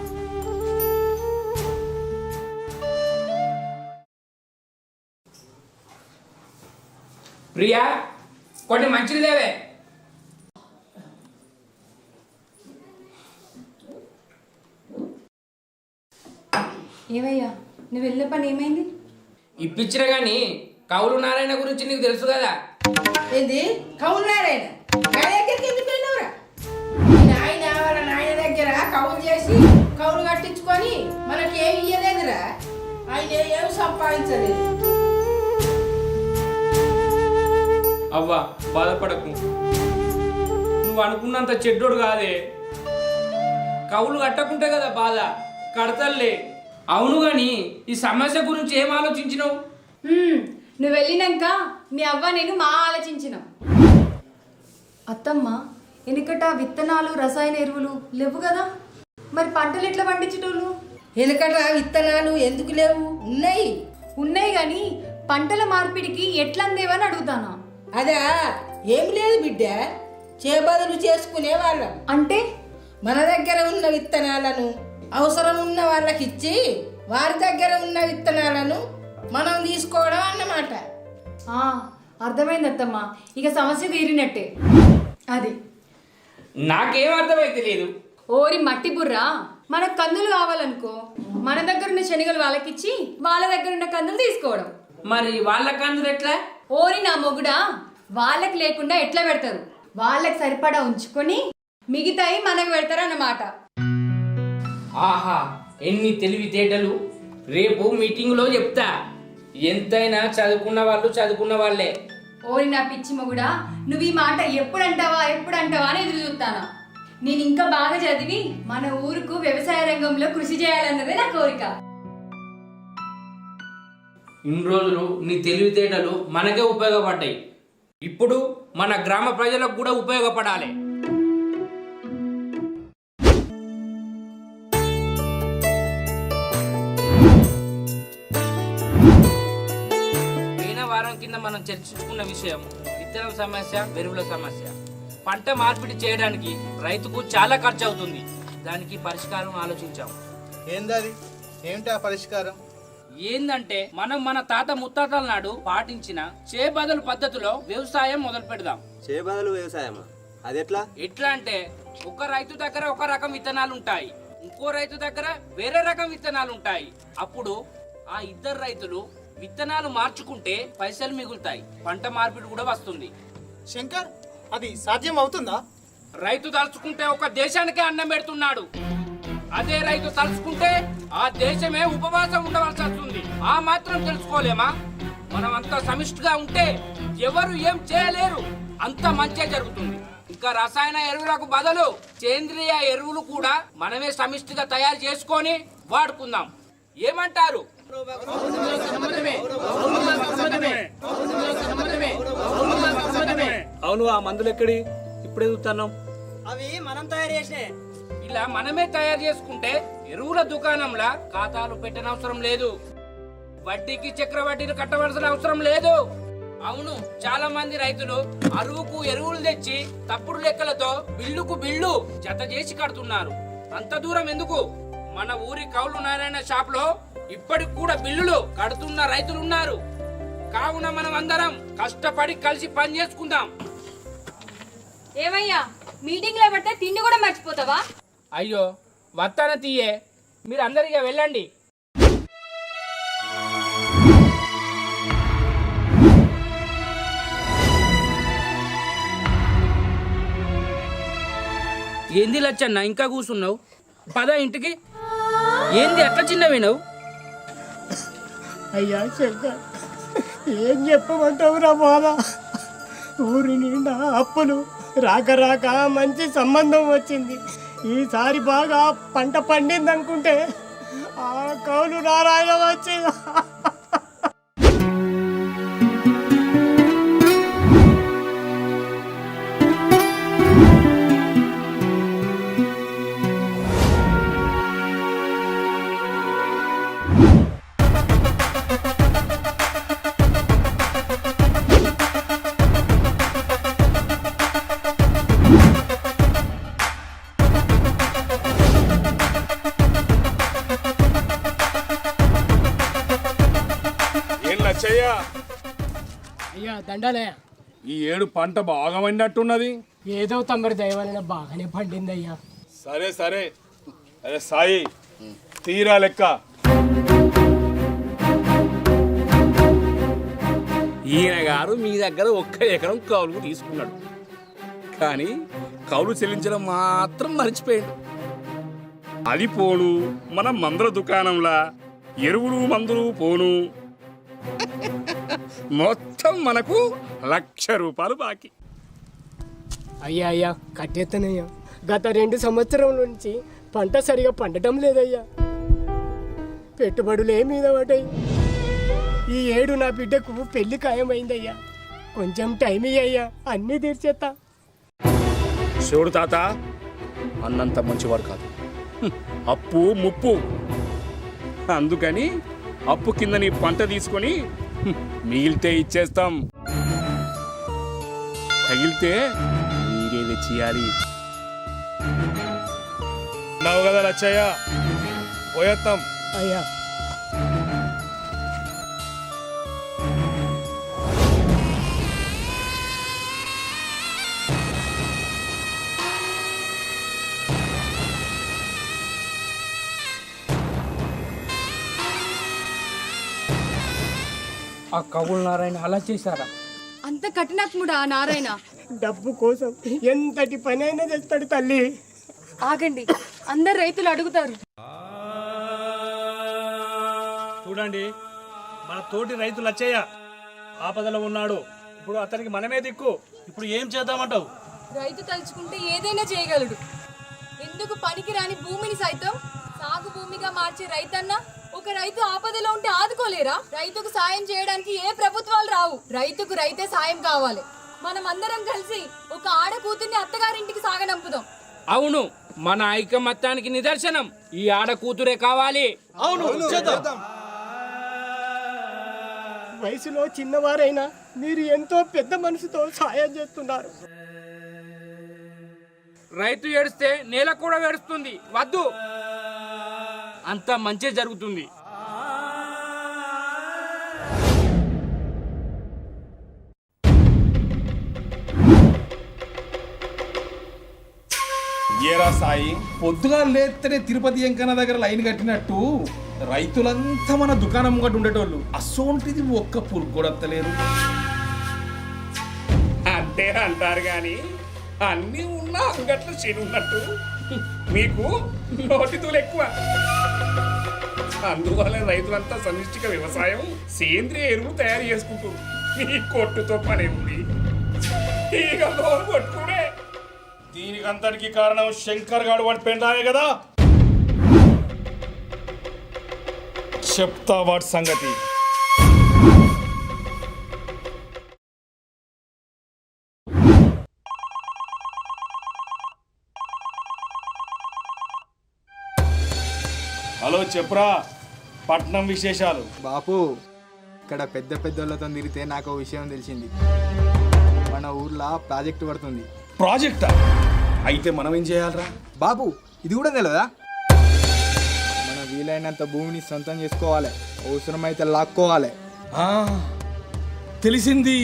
ప్రియా, కొన్ని మంచిది లేవే. ఏమయ్యా, నువ్వు వెళ్ళే పని ఏమైంది? ఇప్పించిన గాని కౌలు నారాయణ గురించి నీకు తెలుసు కదా. ఏంది కౌలు నారాయణ? గాడి దగ్గరికి ఎందుకు వెళ్ళినవురా? నాయన వాళ్ళ నాయన దగ్గర కౌలు చేసి కౌలు కట్టించుకొని మనకి ఏమి ఇయ్యలేదురా. ఆయన ఏమి సంపాదించలేదు. అవ్వా, బాధపడకు. నువ్వు అనుకున్నంత చెడ్డోడు కాదే. కౌలు కట్టకుంటే కదా బాధ, కడతల్లే. అవును గాని ఈ సమస్య గురించి ఏం ఆలోచించినావు? నువ్వు వెళ్ళినాక మీ అవ్వ నేను మా ఆలోచించిన. అత్తమ్మ, వెనుకట విత్తనాలు రసాయన ఎరువులు లేవు కదా, మరి పంటలు ఎట్లా పండించేటోళ్ళు? వెనుకట విత్తనాలు ఎందుకు లేవు? ఉన్నాయి. ఉన్నాయి కానీ పంటల మార్పిడికి ఎట్లా అందేవని అడుగుతానా. అదా ఏం లేదు బిడ్డ, చేబదులు చేసుకునే వాళ్ళం. అంటే మన దగ్గర ఉన్న విత్తనాలను అవసరం ఉన్న వాళ్ళకి ఇచ్చి వారి దగ్గర ఉన్న విత్తనాలను మనం తీసుకోవడం అన్నమాట. అర్థమైంది అత్తమ్మ, ఇక సమస్య తీరినట్టే. అది నాకేం అర్థమైతే లేదు. ఓరి మట్టి బుర్రా, మనకు కందులు కావాలనుకో, మన దగ్గర ఉన్న శనగలు వాళ్ళకిచ్చి వాళ్ళ దగ్గర ఉన్న కందులు తీసుకోవడం. మరి వాళ్ళ కందులు ఎట్లా? ఓరి నా మొగుడా, వాళ్ళకి లేకుండా ఎట్లా పెడతారు? వాళ్ళకి సరిపడా ఉంచుకొని మిగతాయి మనకు పెడతారు అన్నమాట. ఆహా, ఎన్ని తెలివితేటలు. రేపు మీటింగ్లో చెప్తా. ఎంతైనా చదువుకున్న వాళ్ళు చదువుకున్న వాళ్ళే. ఓరి నా పిచ్చి మొగుడా, నువ్వు ఈ మాట ఎప్పుడంటావా అని ఎదురు చూస్తానా. నేను ఇంకా బాగా చదివి మన ఊరుకు వ్యవసాయ రంగంలో కృషి చేయాలన్నదే నా కోరిక. ఇన్ని రోజులు నీ తెలివితేటలు మనకే ఉపయోగపడ్డాయి. ఇప్పుడు మన గ్రామ ప్రజలకు కూడా ఉపయోగపడాలి. మనం చర్చించుకున్న విషయం విత్తనం సమస్య, ఎరువుల సమస్య. పంట మార్పిడి చేయడానికి రైతుకు చాలా ఖర్చు అవుతుంది. దానికి పరిష్కారం ఆలోచించాం. ఏందది? ఏమిటి ఆ పరిష్కారం? ఏందంటే మనం మన తాత ముత్తాతల నాడు పాటించిన చేబదలు పద్ధతిలో వ్యవసాయం మొదలు పెడదాం. చేబదలు వ్యవసాయమా? అది ఎట్లా? ఎట్లా అంటే ఒక రైతు దగ్గర ఒక రకం విత్తనాలు ఉంటాయి, ఇంకో రైతు దగ్గర వేరే రకం విత్తనాలు ఉంటాయి. అప్పుడు ఆ ఇద్దరు రైతులు విత్తనాలు మార్చుకుంటే పైసలు మిగులుతాయి, పంట మార్పిడి కూడా వస్తుంది. శంకర్, అది సాధ్యం అవుతుందా? రైతు తలుచుకుంటే ఒక దేశానికే అన్నం పెడుతున్నాడు. అదే రైతు తలుచుకుంటే ఆ దేశమే ఉపవాసం ఉండవలసి వస్తుంది. ఆ మాత్రం తెలుసుకోలేమా? మనం అంతా సమిష్టిగా ఉంటే ఎవరు ఏం చేయలేరు, అంత మంచిగా జరుగుతుంది. ఇంకా రసాయన ఎరువులకు బదులు సేంద్రియ ఎరువులు కూడా మనమే సమిష్టిగా తయారు చేసుకొని వాడుకుందాం. ఏమంటారు? అవును, ఆ మందులు ఎక్కడి? ఇప్పుడే చూస్తున్నాం. అవి మనం తయారు చేసినే. ఇలా మనమే తయారు చేసుకుంటే ఎరువుల దుకాణంలా ఖాతాలు పెట్టనవసరం లేదు, వడ్డీకి చక్రవడ్డీలు కట్టవలసిన అవసరం లేదు. అవును, చాలా మంది రైతులు అరువుకు ఎరువులు తెచ్చి తప్పుడు లెక్కలతో బిల్లుకు బిల్లు జత చేసి కడుతున్నారు. అంత దూరం ఎందుకు? మన ఊరి కౌలు నారాయణ షాప్ లో ఇప్పటికి కూడా బిల్లులు కడుతున్న రైతులున్నారు. కావున మనం అందరం కష్టపడి కలిసి పని చేసుకుందాం. ఏమయ్యా, మీటింగ్ లో పెడితే తిండి కూడా మర్చిపోతావా? అయ్యో వస్తాన తీయే, మీరు అందరిగా వెళ్ళండి. ఏంది లచ్చన్న ఇంకా కూర్చున్నావు? పద ఇంటికి. ఏంది అట్లా చిన్నవేనావు? అయ్యా శంకర్, ఏం చెప్పమంటావురా బాబా? ఊరి నిండా అప్పులు, రాక రాక మంచి సంబంధం వచ్చింది. ఈసారి బాగా పంట పండింది అనుకుంటే ఆ కౌలు నారాయణ వచ్చి అయ్యా దండాలే. ఈ ఏడు పంట బాగా పండినట్టున్నది. ఏదో తమరి దయవలన బాగానే పండిందయ్యా. సరే సరే, అరే సాయి తీరా లెక్క. ఈయన గారు మీ దగ్గర 1 ఎకరం కౌలుకు తీసుకున్నాడు, కానీ కౌలు చెల్లించడం మాత్రం మర్చిపోయాడు. అది పోను, మన మందుల దుకాణంలా ఎరువులు మందులు పోను, మొత్తం మనకు 1,00,000 రూపాయలు బాకీ. అయ్యా అయ్యా కట్టేస్తానయ్యా. గత 2 సంవత్సరం నుంచి పంట సరిగా పండటం లేదయ్యా. పెట్టుబడులే మీద పడ్డాయి. ఈ ఏడు నా బిడ్డకు పెళ్లి ఖాయమైందయ్యా. కొంచెం టైం ఇయ్యయ్యా, అన్నీ తీర్చేస్తా. చూడు తాత, అన్నంత మంచివాడు కాదు. అప్పు ముప్పు. అందుకని అప్పు కింద నీ పంట తీసుకొని మిగిలితే ఇచ్చేస్తాం, తగిలితే మీరే తెచ్చియాలి. నావు కదా లచ్చయ్య, పోయేస్తాం. అయ్యా ఆ కవులు నారాయణ అలా చేశారా? అంత కఠినాత్ముడా ఆ నారాయణ? డబ్బు కోసం ఎంతటి పని అయినా చేస్తాడు తల్లి. ఆగండి, అందరు రైతులు అడుగుతారు. చూడండి, మన తోటి రైతు లచ్చయ్య ఆపదలో ఉన్నాడు. ఇప్పుడు అతనికి మనమే దిక్కు. ఇప్పుడు ఏం చేద్దామంటావు? రైతు తలుచుకుంటే ఏదైనా చేయగలడు. ఎందుకు పనికిరాని భూమిని సైతం సాగు భూమిగా మార్చే రైతన్న ఒక రైతు ఆపదలో ఉంటే ఆదుకోలేరా? రైతుకు సాయం చేయడానికి ఏ ప్రభుత్వాలు రావు. రైతుకు రైతే సాయం కావాలి. మనం అందరం కలిసి ఒక ఆడ కూతుర్ని అత్తగారింటికి సాగనంపుదాం. అవును, మన ఐకమత్యానికి నిదర్శనం ఈ ఆడ కూతురే కావాలి. అవును, చేద్దాం. వయసులో చిన్నవారైనా మీరు ఎంతో పెద్ద మనసుతో సాయం చేస్తున్నారు. రైతు ఏడిస్తే నేల కూడా ఏడుస్తుంది. వద్దు, అంత మంచి జరుగుతుంది. ఏరా సాయి, పొద్దుగా లేస్తేనే తిరుపతి వెంకన్న దగ్గర లైన్ కట్టినట్టు రైతులంతా మన దుకాణం ముంగట ఉండేటోళ్ళు. అసోంటిది ఒక్క పురుగు కూడా వస్తలేరు. అంతే అంటారు కానీ అన్నీ ఉన్నా అంగట్లో చెడు ఉన్నట్టు మీకు నోటితూలు ఎక్కువ. అందువల్ల రైతులంతా సమిష్టిక వ్యవసాయం, సేంద్రియ ఎరువులు తయారు చేసుకుంటారు. మీ కొట్టుతో పని ఉంది, ఇక నోరు కొట్టుకునే. దీనికి అంతటికి కారణం శంకర్ గాడు వాడి పెండాయే కదా. చెప్తా వాడి సంగతి. హలో చెప్పురా, పట్నం విశేషాలు. బాపు, ఇక్కడ పెద్ద పెద్దోళ్ళతో తిరిగితే నాకు ఓ విషయం తెలిసింది. మన ఊర్లో ప్రాజెక్టు పడుతుంది. ప్రాజెక్టా? అయితే మనం ఏం చేయాలరా? బాపు, ఇది కూడా తెలియదా? మనం వీలైనంత భూమిని సొంతం చేసుకోవాలి, అవసరమైతే లాక్కోవాలి. తెలిసింది.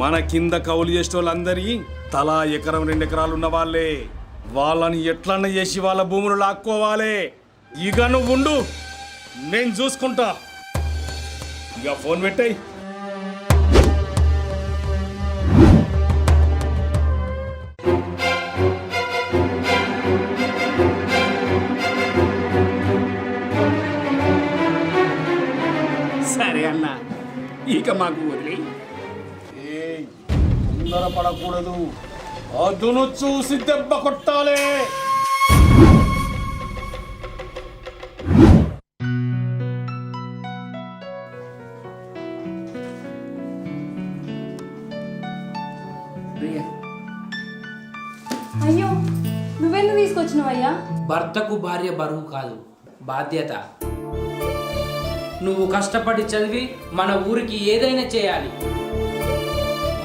మన కింద కౌలు చేసేటోళ్ళందరి తలా ఎకరం 2 ఎకరాలు ఉన్న వాళ్ళే. వాళ్ళని ఎట్లన్నా చేసి వాళ్ళ భూములు లాక్కోవాలి. ఇక నువ్వు ఉండు, నేను చూసుకుంటా. ఇక ఫోన్ పెట్టాయి. సరే అన్న, ఇక మాకు వదిలి. తొందరపడకూడదు, అదును చూసి దెబ్బ కొట్టాలి. అయ్యో, నువ్వెందుకు తీసుకొచ్చినావయ్యా? భర్తకు భార్య బరువు కాదు, బాధ్యత. నువ్వు కష్టపడి చదివి మన ఊరికి ఏదైనా చేయాలి.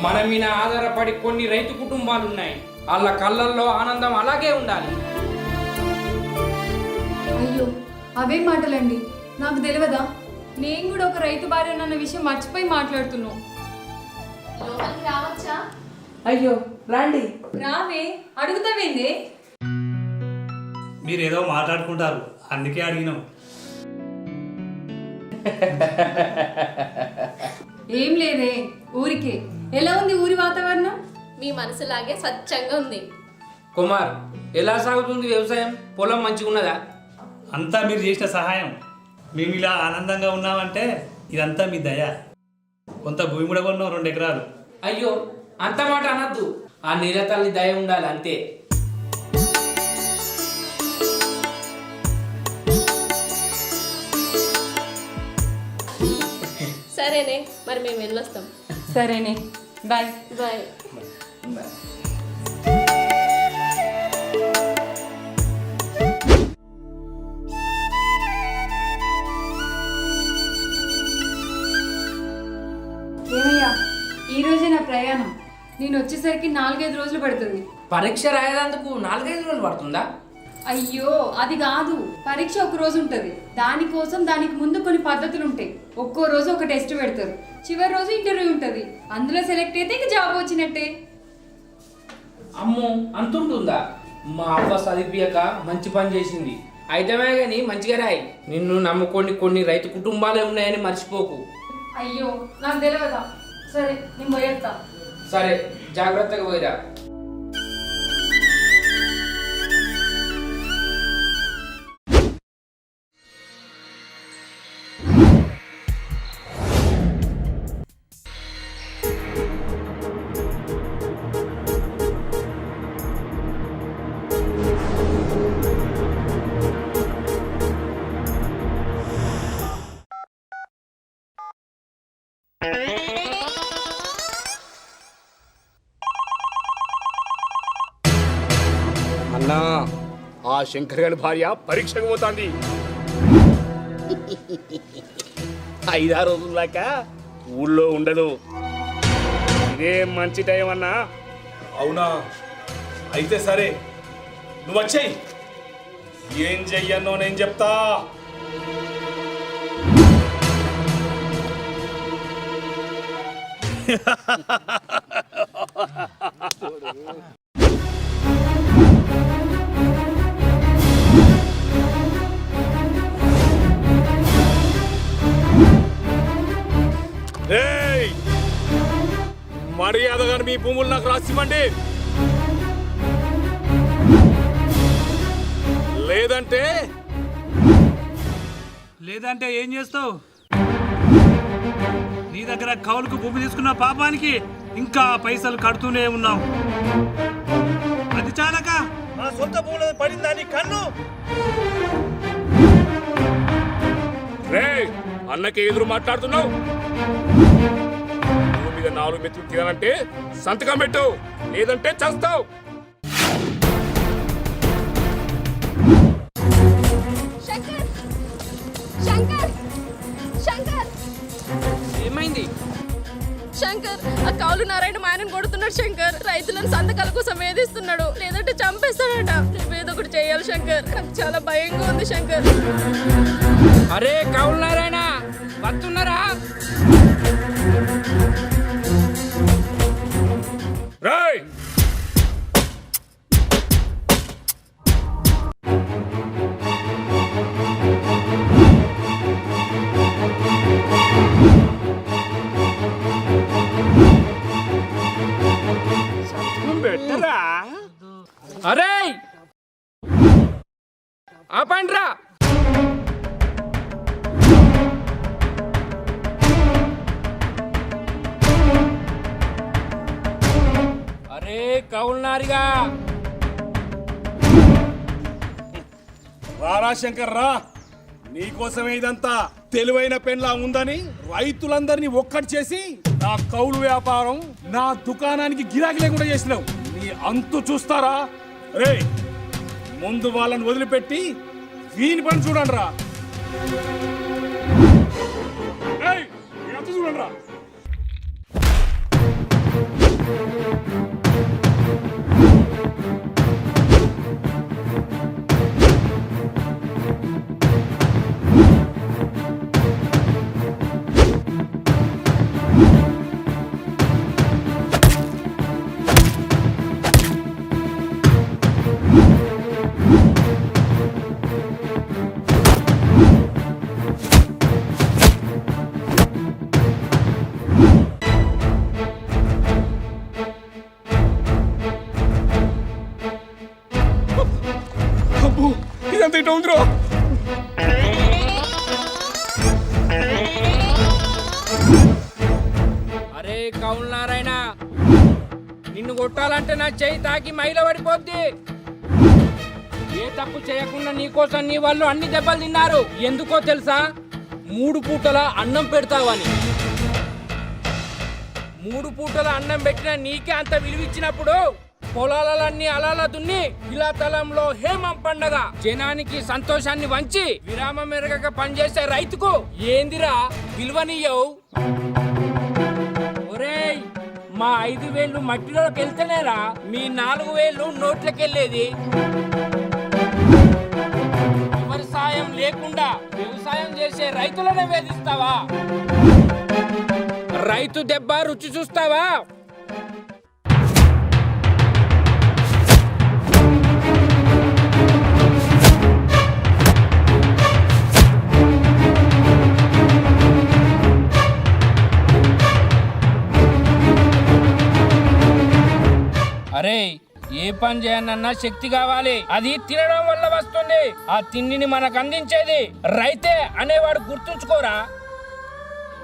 మన మీద ఆధారపడి కొన్ని రైతు కుటుంబాలు ఉన్నాయి. వాళ్ళ కళ్ళల్లో ఆనందం అలాగే ఉండాలి. అయ్యో, అవే మాటలండి, నాకు తెలియదా? నేను కూడా ఒక రైతు భార్య అన్న విషయం మర్చిపోయి మాట్లాడుతున్నావు. లోపలికి రావచ్చా? అయ్యో రండి. రావే, అడుగుతావేందే? మీరేదో మాట్లాడుకుంటారు, అందుకే అడిగినాం. ఏం లేదే, ఊరికే. ఎలా ఉంది ఊరి వాతావరణం? మీ మనసులాగే స్వచ్ఛంగా ఉంది. కుమార్, ఎలా సాగుతుంది వ్యవసాయం? పొలం మంచిగా ఉన్నదా? అంతా మీరు చేసిన సహాయం. మేము ఇలా ఆనందంగా ఉన్నామంటే ఇదంతా మీ దయ. కొంత భూమి కూడా కొన్నాం, 2 ఎకరాలు. అయ్యో, అంత మాట అనద్దు. ఆ నీలతల్లి దయ ఉండాలి అంతే. సరేనే, మరి మేము వెళ్ళొస్తాం. సరేనే, బాయ్. బాయ్. ఏమయ్యా, ఈ రోజే నా ప్రయాణం. నేను వచ్చేసరికి 4-5 రోజులు పడుతుంది. పరీక్ష రాయడానికి 4-5 రోజులు పడుతుందా? అయ్యో, అది కాదు. పరీక్ష ఒక రోజు ఉంటుంది. దానికోసం దానికి ముందు కొన్ని పద్ధతులు ఉంటాయి. ఒక్కో రోజు ఒక టెస్ట్ పెడతారు. చివరి రోజు ఇంటర్వ్యూ ఉంటుంది. అందులో సెలెక్ట్ అయితే ఇక జాబ్ వచ్చినట్టే. అమ్మో, అంతుంటుందా? మా అవ్వ చదివియక మంచి పని చేసింది. అయితమే కానీ మంచిగా రాయి. నిన్ను నమ్ముకొని కొన్ని రైతు కుటుంబాలే ఉన్నాయని మర్చిపోకు. అయ్యో, నాకు తెలియదా? సరే, నేను పోయేస్తా. సరే, జాగ్రత్తగా పోయిరా. అన్నా, ఆ శంకర్ గారి భార్య పరీక్షకు పోతాంది. 5-6 రోజుల దాకా ఊళ్ళో ఉండదు. ఇదేం మంచి టైం అన్నా. అవునా? అయితే సరే, నువ్వు వచ్చేయి. ఏం చెయ్యన్నో నేను చెప్తా. ఏయ్! మర్యాదగా మీ భూములు నాకు రాసివ్వండి, లేదంటే లేదంటే ఏం చేస్తావు? నీ దగ్గర కౌలుకు భూమి తీసుకున్న పాపానికి ఇంకా పైసలు కడుతూనే ఉన్నావు. అది చాలక మా సొంత భూములు పడిందని కన్ను. రే, అన్నకి ఎదురు మాట్లాడుతున్నావు. భూమి మీద 4 మెతులు తినాలంటే సంతకం పెట్టు, లేదంటే చస్తావు. శంకర్ శంకర్ శంకర్ ఏమైంది? శంకర్, ఆ కౌలు నారాయణ మా ఆయనను కొడుతున్నాడు శంకర్. రైతులను సంతకాల కోసం వేధిస్తున్నాడు, లేదంటే చంపేస్తాడట. నువ్వేదో ఒకటి చేయాలి శంకర్, నాకు చాలా భయంగా ఉంది శంకర్. అరే కౌలు నారాయణ వస్తున్నారా? రేయ్, పెట్టరా? అరే ఆపండ్రా. అరే కౌల్నారిగా రారా శంకర్ రా, నీకోసమే ఇదంతా. తెలివైన పెన్లా ఉందని రైతులందరినీ ఒక్కటి చేసి నా కౌలు వ్యాపారం, నా దుకాణానికి గిరాకీ లేకుండా చేసినావు. నీ అంతు చూస్తారా? రే, ముందు వాళ్ళని వదిలిపెట్టి వీని పని చూడండి రా. చూడండి రా. ఇదంతా ఇట్లా ఉందిరో. అరే కౌలు నారాయణ, నిన్ను కొట్టాలంటే నా చెయ్యి తాకి మైల పడిపోద్ది. ఏ తప్పు చేయకుండా నీకోసం నీ వాళ్ళు అన్ని దెబ్బలు తిన్నారు. ఎందుకో తెలుసా? 3 పూటల అన్నం పెడతావని. 3 పూటల అన్నం పెట్టిన నీకే అంత విలువిచ్చినప్పుడు పొలాలన్నీ అలాలా దున్ని ఇలా తలంలో హేమం పండగ జనానికి సంతోషాన్ని వంచి విరామం ఎరగక పనిచేసే రైతుకు ఏందిరా విలువనియ్యవు? ఒరేయ్, మా 5 వేళ్ళు మట్టిలోకి వెళ్తేనేరా మీ 4 వేళ్ళు నోట్లకెళ్ళేది. ఎవరి సాయం లేకుండా వ్యవసాయం చేసే రైతులనే వేధిస్తావా? రైతు దెబ్బ రుచి చూస్తావా? అరే, ఏ పని చేయనన్నా శక్తి కావాలి. అది తినడం వల్ల వస్తుంది. ఆ తిండిని మనకు అందించేది రైతే అనేవాడు గుర్తుంచుకోరా.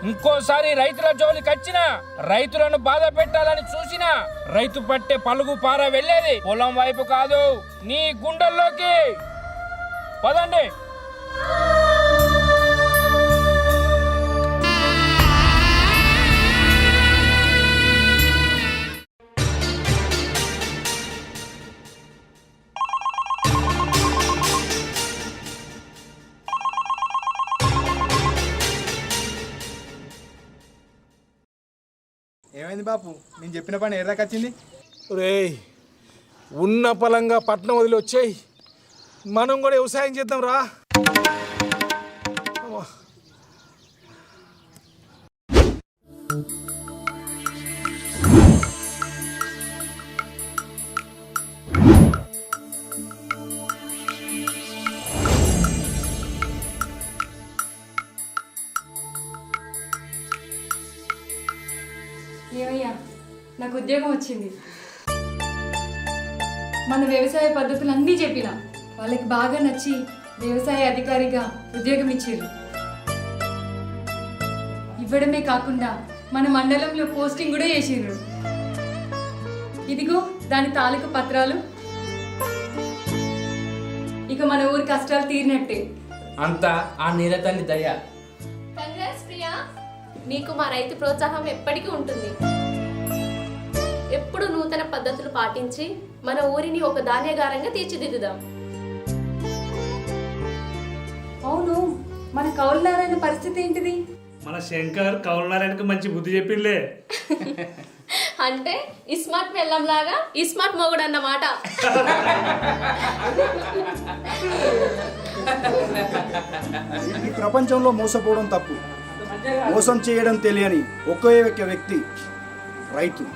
ఇంకోసారి రైతుల జోలికి వచ్చినా, రైతులను బాధ పెట్టాలని చూసినా రైతు పట్టే పలుగు పార వెళ్ళేది పొలం వైపు కాదు, నీ గుండెల్లోకి. పదండి. ఏమైంది ఏంది బాపు నేను చెప్పిన పని ఏదాకా వచ్చింది? రేయ్ ఉన్న పలంగా పట్నం వదిలి వచ్చేయి, మనం కూడా వ్యవసాయం చేద్దాం రా. ఏమయ్యా నాకు ఉద్యోగం వచ్చింది. మన వ్యవసాయ పద్ధతులు అన్నీ చెప్పిన వాళ్ళకి బాగా నచ్చి వ్యవసాయ అధికారిగా ఉద్యోగం ఇచ్చారు. ఇవ్వడమే కాకుండా మన మండలంలో పోస్టింగ్ కూడా చేసిర్రు. ఇదిగో దాని తాలూకు పత్రాలు. ఇక మన ఊరి కష్టాలు తీరినట్టే. అంతా ఆ నీలతల్లి దయ. కంగ్రాట్స్ ప్రియా, నీకు మా రైతు ప్రోత్సాహం ఎప్పటికీ ఉంటుంది. ఎప్పుడు నూతన పద్ధతులు పాటించి మన ఊరిని ఒక ధాన్యాగారంగా తీర్చిదిద్దుదాం. అవును, మన కౌలునారాయణ పరిస్థితి ఏంటిది? మన శంకర్ కౌలునారాయణకి మంచి బుద్ధి చెప్పిండే. అంటే ఇస్మార్ట్ పెళ్ళం లాగా ఇస్మార్ట్ మొగుడు అన్నమాట. ఈ ప్రపంచంలో మోసపోవడం తప్పు, మోసం చేయడం తెలియని ఒకే ఒక వ్యక్తి రైతు.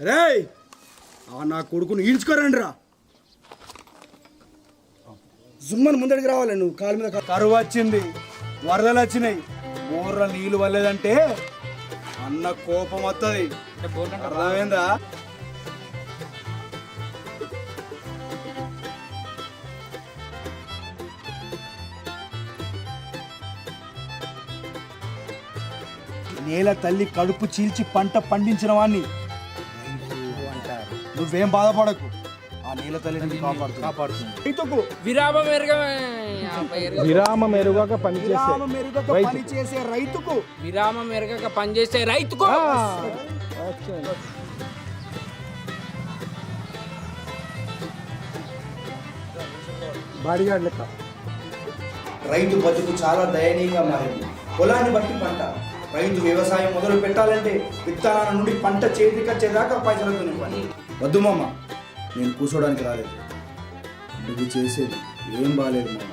రేయ్ నా కొడుకును ఈడ్చుకోరండి రా. జుమ్మని ముందడికి రావాలి. నువ్వు కాలు మీద కరువు వచ్చింది, వరదలు వచ్చినాయి, బోర్ర నీళ్ళు వల్లేదంటే అన్న కోపం వస్తుంది. అర్థమైందా? నేల తల్లి కడుపు చీల్చి పంట పండించిన వాణ్ణి నువ్వేం బాధపడకు, ఆ నేల తల్లిని కాపాడుతుంది. రైతుకు విరామం ఎరుగక పనిచేసే రైతుకు విరామం ఎరగక పనిచేసే రైతుకు బాడీగార్డ్ లెక్క. రైతు బతుకు చాలా దయనీయంగా మారింది. పొలాన్ని బట్టి పంట. రైతు వ్యవసాయం మొదలు పెట్టాలంటే విత్తనాల నుండి పంట చేతికి వచ్చేదాకా పైసలతో పని. వద్దు మామ, నేను కూర్చోడానికి రాలేదు. నువ్వు చేసేది ఏం బాగాలేదు మామ.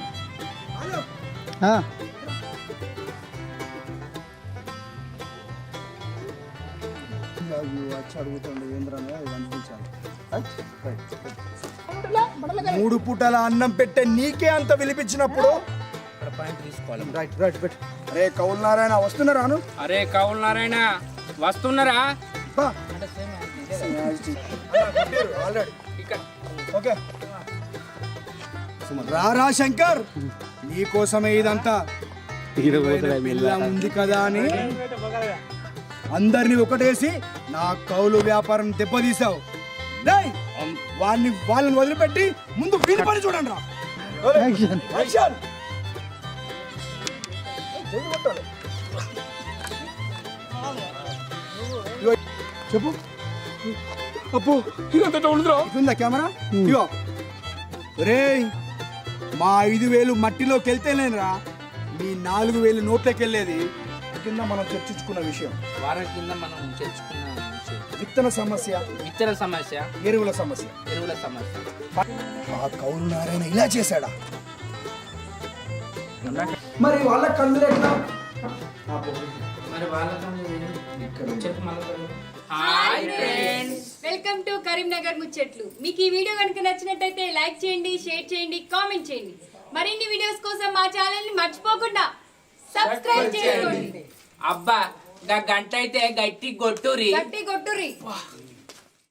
వచ్చి అడుగుతుండే ఏంద్రనే అది అనిపించాలి. 3 పూటల అన్నం పెట్టే నీకే అంత విలిపించినప్పుడు రైట్ రైట్ పెట్టు. అరే కౌలు నారాయణ వస్తున్నారాను? అరే కౌలు నారాయణ వస్తున్నారా? ఓకే రారా శంకర్, నీకోసమే ఇదంతా. పిల్ల ఉంది కదా అని అందరినీ ఒకటేసి నా కౌలు వ్యాపారం దెబ్బతీసావు. వాళ్ళని వదిలిపెట్టి ముందు వీడి పని చూడండి రా. చెప్పు అప్పు, ఇదంతా కెమెరా. ఇగో రే, మా 5,000 మట్టిలోకి వెళ్తేనేరా మీ 4,000 నోట్లోకి వెళ్ళేది. కింద మనం చర్చించుకున్న విషయం, వారం కింద మనం చర్చించుకున్న విషయం, విత్తన సమస్య, ఎరువుల సమస్య. ఆ కౌలు నారాయణ ఇలా చేశాడా? మరి వాళ్ళ కళ్ళు ఎట్లా? వెల్కమ్ టు కరీంనగర్ ముచ్చట్లు. మీకు ఈ వీడియో కనుక నచ్చినట్టయితే లైక్ చేయండి, షేర్ చేయండి, కామెంట్ చేయండి. మరిన్ని వీడియోస్ కోసం మా ఛానల్ ని మర్చిపోకుండా సబ్స్క్రైబ్ చేసుకోండి. అబ్బా గంట అయితే గట్టి కొట్టురి.